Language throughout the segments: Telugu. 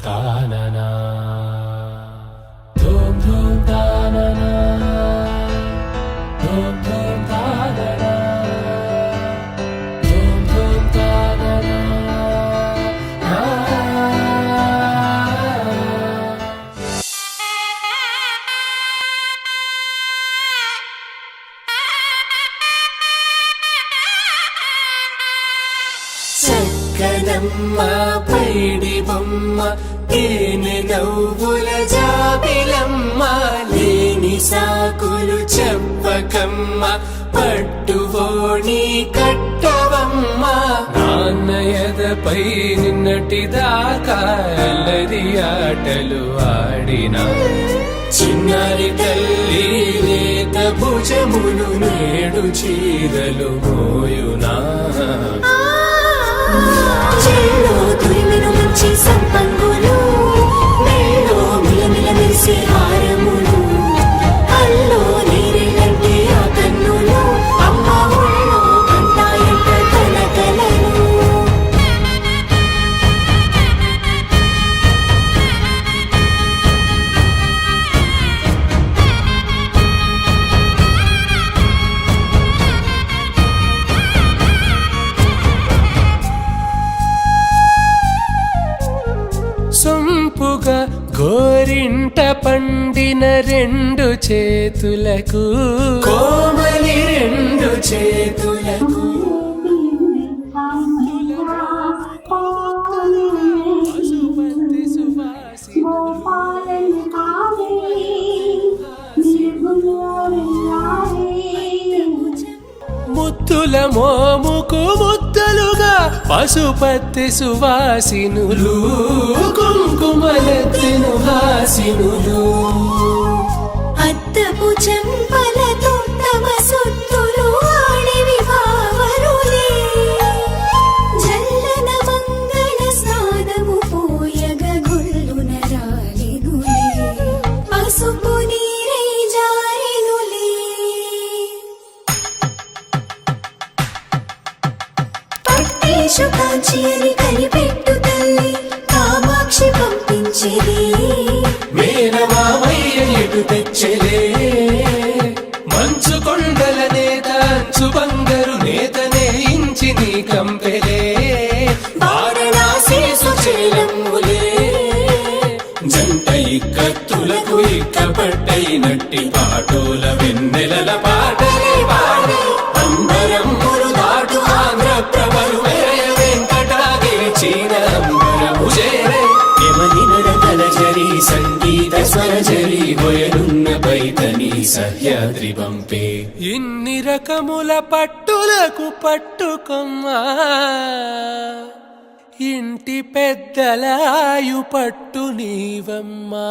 తాననా ధూమ్ ధూమ్ తాననా ధూమ్ ధూమ్ తాననా ధూమ్ ధూమ్ తాననా చక్కనమ్మ పైడి బొమ్మ తేనె నవ్వుల జాబిలమ్మ లేని సాకులు చెప్పకమ్మ పట్టువోణి కట్టవమ్మ నాన్నయదపై నిన్నటిదాకా అల్లరి ఆటలు ఆడినా చిన్నారి తల్లి లేత భుజములు నేడు చీరలు మోయునా చెల్లో తురిమిన మంచి సంపంగులు మెల్లో మిలమిల మెరిసే హారములు అల్లో నీరెళ్ళంటే ఆ కన్నులు అమ్మ ఒళ్ళో కంటాయంట తన కలలు సొంపుగా గోరింట పండిన రెండు చేతులకు కోమలి రెండు చేతులకు ముద్దుల మోముకు ముద్దలుగా పశుపతి సువాసినులు కుంకుమలెత్తిను హాసినులు అద్దపు చెంపలతో తమ సొత్తులు ఆడివి భావరులే జల్లన మంగళ స్నానము పోయగ గొల్లున రాలినులే పసుపు నీరై జారినులే పట్టేశు కాంచి అని కనిపెట్టు తల్లి కామాక్షి పంపించేది మేనమామయ్య ఎటు తెచ్చలే మంచు కొండల నేత అంచు బంగారు నేతనే ఇంచి నీ కంపెలే వారణాసి సుచేలమ్ములే జంట ఇక్కత్తులకు ఇక్కపట్టైనట్టి పాటోల వెన్నెలల పాటలే పాడే అంబరమ్ములు దాటు ఆంధ్ర ప్రభలు వేయ వెంకటాగిరి చీన అంబరము చేరే యమని నడకల జరి సంగీత స్వరజరి హొయలున్న పైతని సహ్యాద్రి పంపే ఇన్ని రకముల పట్టులకు పట్టుకొమ్మా ఇంటి పెద్దలాయు పట్టు నీవమ్మా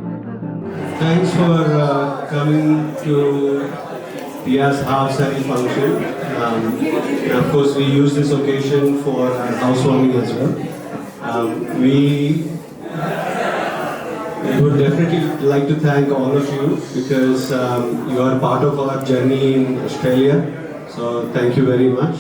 Thanks for coming to Diya's half-sari function. And of course, we use this occasion for our housewarming as well. We would definitely like to thank all of you because you are part of our journey in Australia. So thank you very much.